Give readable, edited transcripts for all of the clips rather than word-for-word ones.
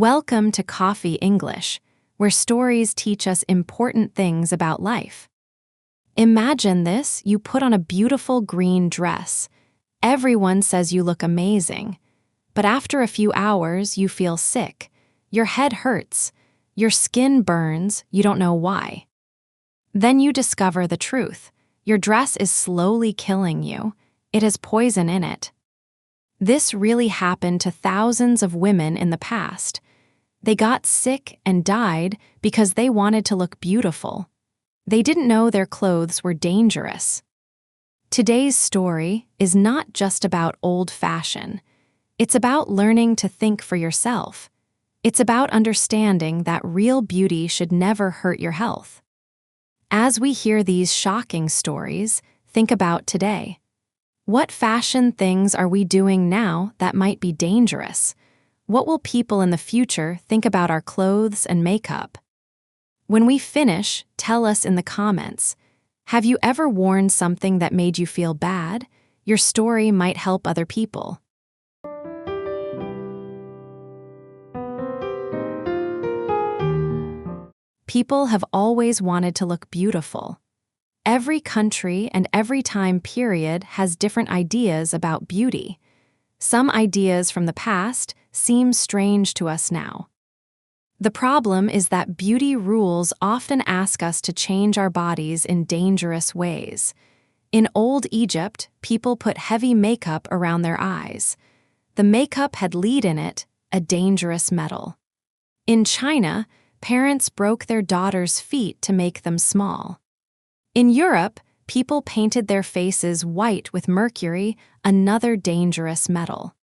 Welcome to Coffee English, where stories teach us important things about life. Imagine this: you put on a beautiful green dress. Everyone says you look amazing. But after a few hours, you feel sick. Your head hurts. Your skin burns. You don't know why. Then you discover the truth. Your dress is slowly killing you. It has poison in it. This really happened to thousands of women in the past. They got sick and died because they wanted to look beautiful. They didn't know their clothes were dangerous. Today's story is not just about old fashion. It's about learning to think for yourself. It's about understanding that real beauty should never hurt your health. As we hear these shocking stories, think about today. What fashion things are we doing now that might be dangerous? What will people in the future think about our clothes and makeup? When we finish, tell us in the comments. Have you ever worn something that made you feel bad? Your story might help other people. People have always wanted to look beautiful. Every country and every time period has different ideas about beauty. Some ideas from the past seem strange to us now. The problem is that beauty rules often ask us to change our bodies in dangerous ways. In old Egypt, people put heavy makeup around their eyes. The makeup had lead in it, a dangerous metal. In China, parents broke their daughters' feet to make them small. In Europe, people painted their faces white with mercury, another dangerous metal.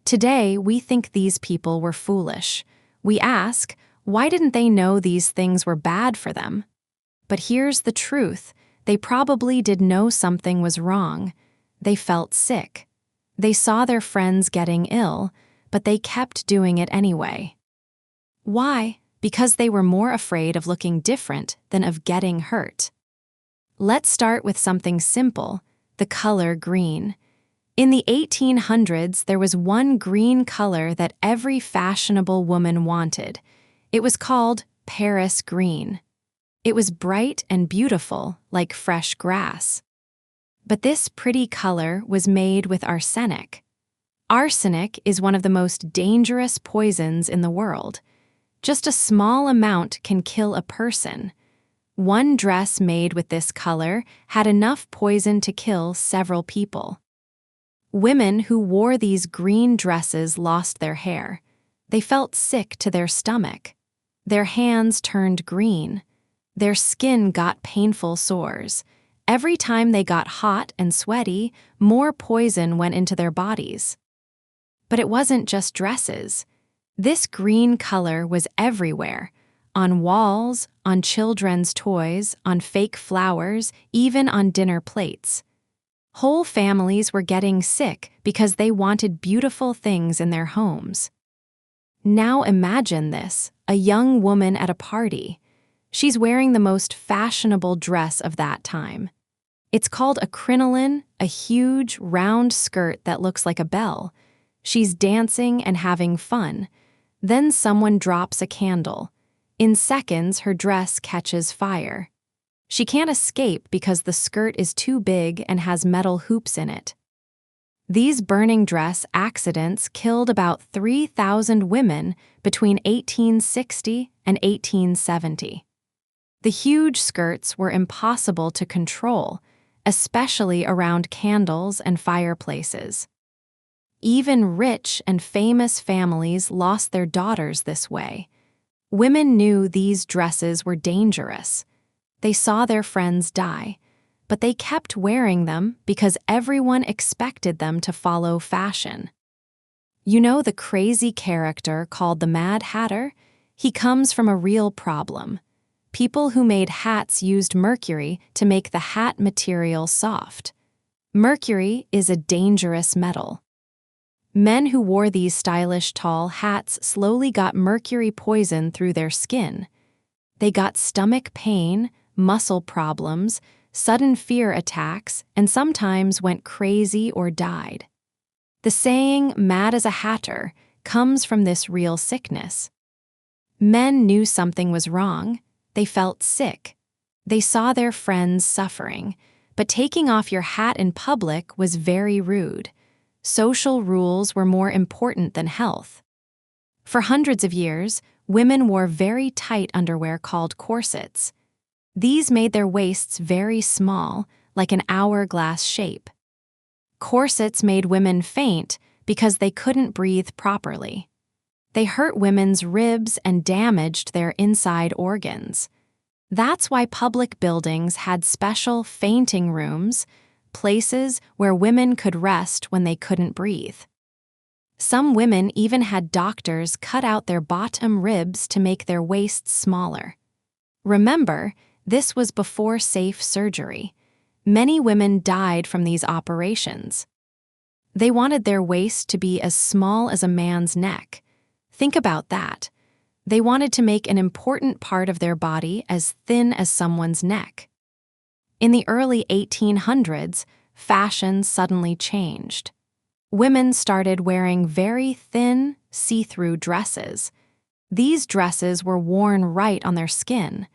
Today, we think these people were foolish. We ask, why didn't they know these things were bad for them? But here's the truth: they probably did know something was wrong. They felt sick. They saw their friends getting ill, but they kept doing it anyway. Why? Because they were more afraid of looking different than of getting hurt. Let's start with something simple: the color green. In the 1800s, there was one green color that every fashionable woman wanted. It was called Paris green. It was bright and beautiful, like fresh grass. But this pretty color was made with arsenic. Arsenic is one of the most dangerous poisons in the world. Just a small amount can kill a person. One dress made with this color had enough poison to kill several people. Women who wore these green dresses lost their hair. They felt sick to their stomach. Their hands turned green. Their skin got painful sores. Every time they got hot and sweaty, more poison went into their bodies. But it wasn't just dresses. This green color was everywhere. On walls, on children's toys, on fake flowers, even on dinner plates. Whole families were getting sick because they wanted beautiful things in their homes. Now imagine this: a young woman at a party. She's wearing the most fashionable dress of that time. It's called a crinoline, a huge, round skirt that looks like a bell. She's dancing and having fun. Then someone drops a candle. In seconds, her dress catches fire. She can't escape because the skirt is too big and has metal hoops in it. These burning dress accidents killed about 3,000 women between 1860 and 1870. The huge skirts were impossible to control, especially around candles and fireplaces. Even rich and famous families lost their daughters this way. Women knew these dresses were dangerous. They saw their friends die, but they kept wearing them because everyone expected them to follow fashion. You know the crazy character called the Mad Hatter? He comes from a real problem. People who made hats used mercury to make the hat material soft. Mercury is a dangerous metal. Men who wore these stylish tall hats slowly got mercury poison through their skin. They got stomach pain, muscle problems, sudden fear attacks, and sometimes went crazy or died. The saying, "mad as a hatter," comes from this real sickness. Men knew something was wrong. They felt sick. They saw their friends suffering, but taking off your hat in public was very rude. Social rules were more important than health. For hundreds of years, women wore very tight underwear called corsets. These made their waists very small, like an hourglass shape. Corsets made women faint because they couldn't breathe properly. They hurt women's ribs and damaged their inside organs. That's why public buildings had special fainting rooms, places where women could rest when they couldn't breathe. Some women even had doctors cut out their bottom ribs to make their waists smaller. Remember, this was before safe surgery. Many women died from these operations. They wanted their waist to be as small as a man's neck. Think about that. They wanted to make an important part of their body as thin as someone's neck. In the early 1800s, fashion suddenly changed. Women started wearing very thin, see-through dresses. These dresses were worn right on their skin.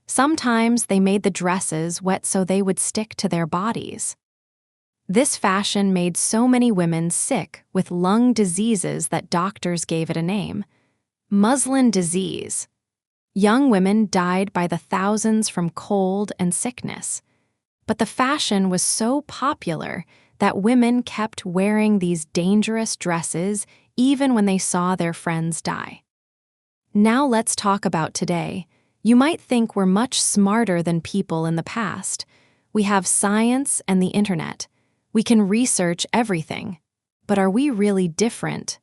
Sometimes they made the dresses wet so they would stick to their bodies. This fashion made so many women sick with lung diseases that doctors gave it a name: muslin disease. Young women died by the thousands from cold and sickness. But the fashion was so popular that women kept wearing these dangerous dresses even when they saw their friends die. Now let's talk about today. You might think we're much smarter than people in the past. We have science and the internet. We can research everything. But are we really different?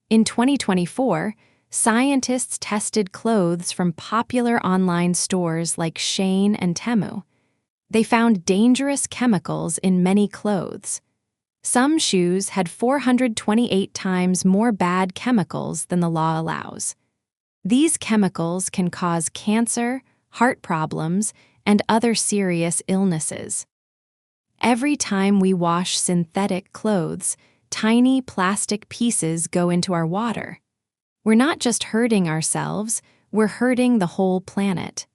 In 2024, scientists tested clothes from popular online stores like Shein and Temu. They found dangerous chemicals in many clothes. Some shoes had 428 times more bad chemicals than the law allows. These chemicals can cause cancer, heart problems, and other serious illnesses. Every time we wash synthetic clothes, tiny plastic pieces go into our water. We're not just hurting ourselves, we're hurting the whole planet.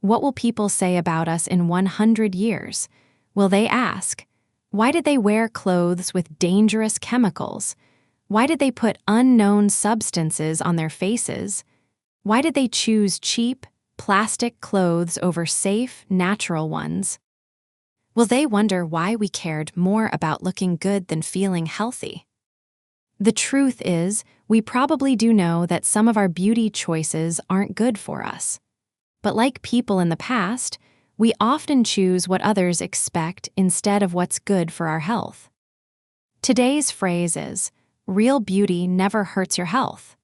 What will people say about us in 100 years? Will they ask, why did they wear clothes with dangerous chemicals? Why did they put unknown substances on their faces? Why did they choose cheap, plastic clothes over safe, natural ones? Will they wonder why we cared more about looking good than feeling healthy? The truth is, we probably do know that some of our beauty choices aren't good for us. But like people in the past, we often choose what others expect instead of what's good for our health. Today's phrase is, real beauty never hurts your health.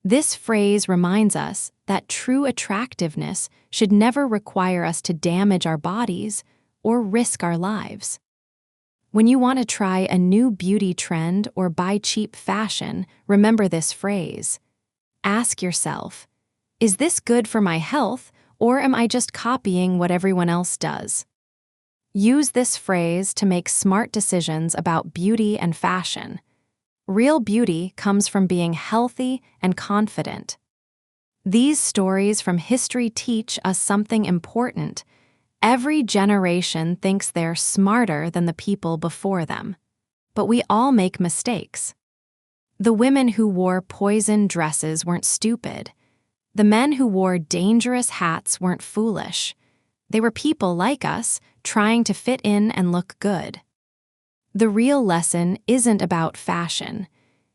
This phrase reminds us that true attractiveness should never require us to damage our bodies or risk our lives. When you want to try a new beauty trend or buy cheap fashion, remember this phrase. Ask yourself, is this good for my health, or am I just copying what everyone else does? Use this phrase to make smart decisions about beauty and fashion. Real beauty comes from being healthy and confident. These stories from history teach us something important. Every generation thinks they're smarter than the people before them. But we all make mistakes. The women who wore poison dresses weren't stupid. The men who wore dangerous hats weren't foolish. They were people like us, trying to fit in and look good. The real lesson isn't about fashion.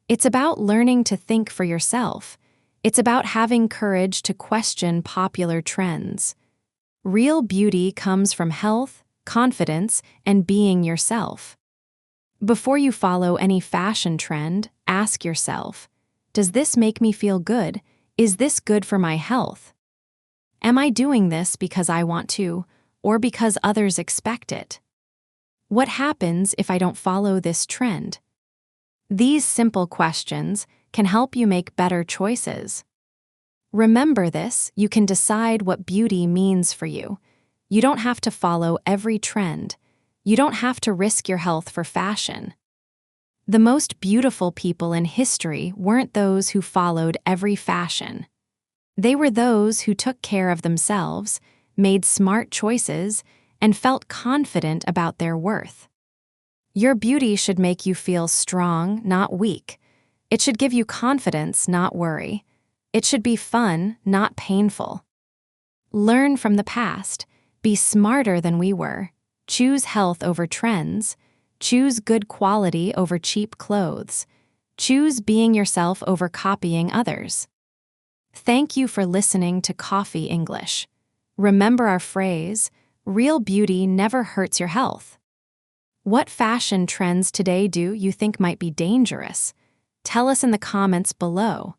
It's about learning to think for yourself. It's about having courage to question popular trends. Real beauty comes from health, confidence, and being yourself. Before you follow any fashion trend, ask yourself, does this make me feel good? Is this good for my health? Am I doing this because I want to, or because others expect it? What happens if I don't follow this trend? These simple questions can help you make better choices. Remember this, you can decide what beauty means for you. You don't have to follow every trend. You don't have to risk your health for fashion. The most beautiful people in history weren't those who followed every fashion. They were those who took care of themselves, made smart choices, and felt confident about their worth. Your beauty should make you feel strong, not weak. It should give you confidence, not worry. It should be fun, not painful. Learn from the past. Be smarter than we were. Choose health over trends. Choose good quality over cheap clothes. Choose being yourself over copying others. Thank you for listening to Coffee English. Remember our phrase, real beauty never hurts your health. What fashion trends today do you think might be dangerous? Tell us in the comments below.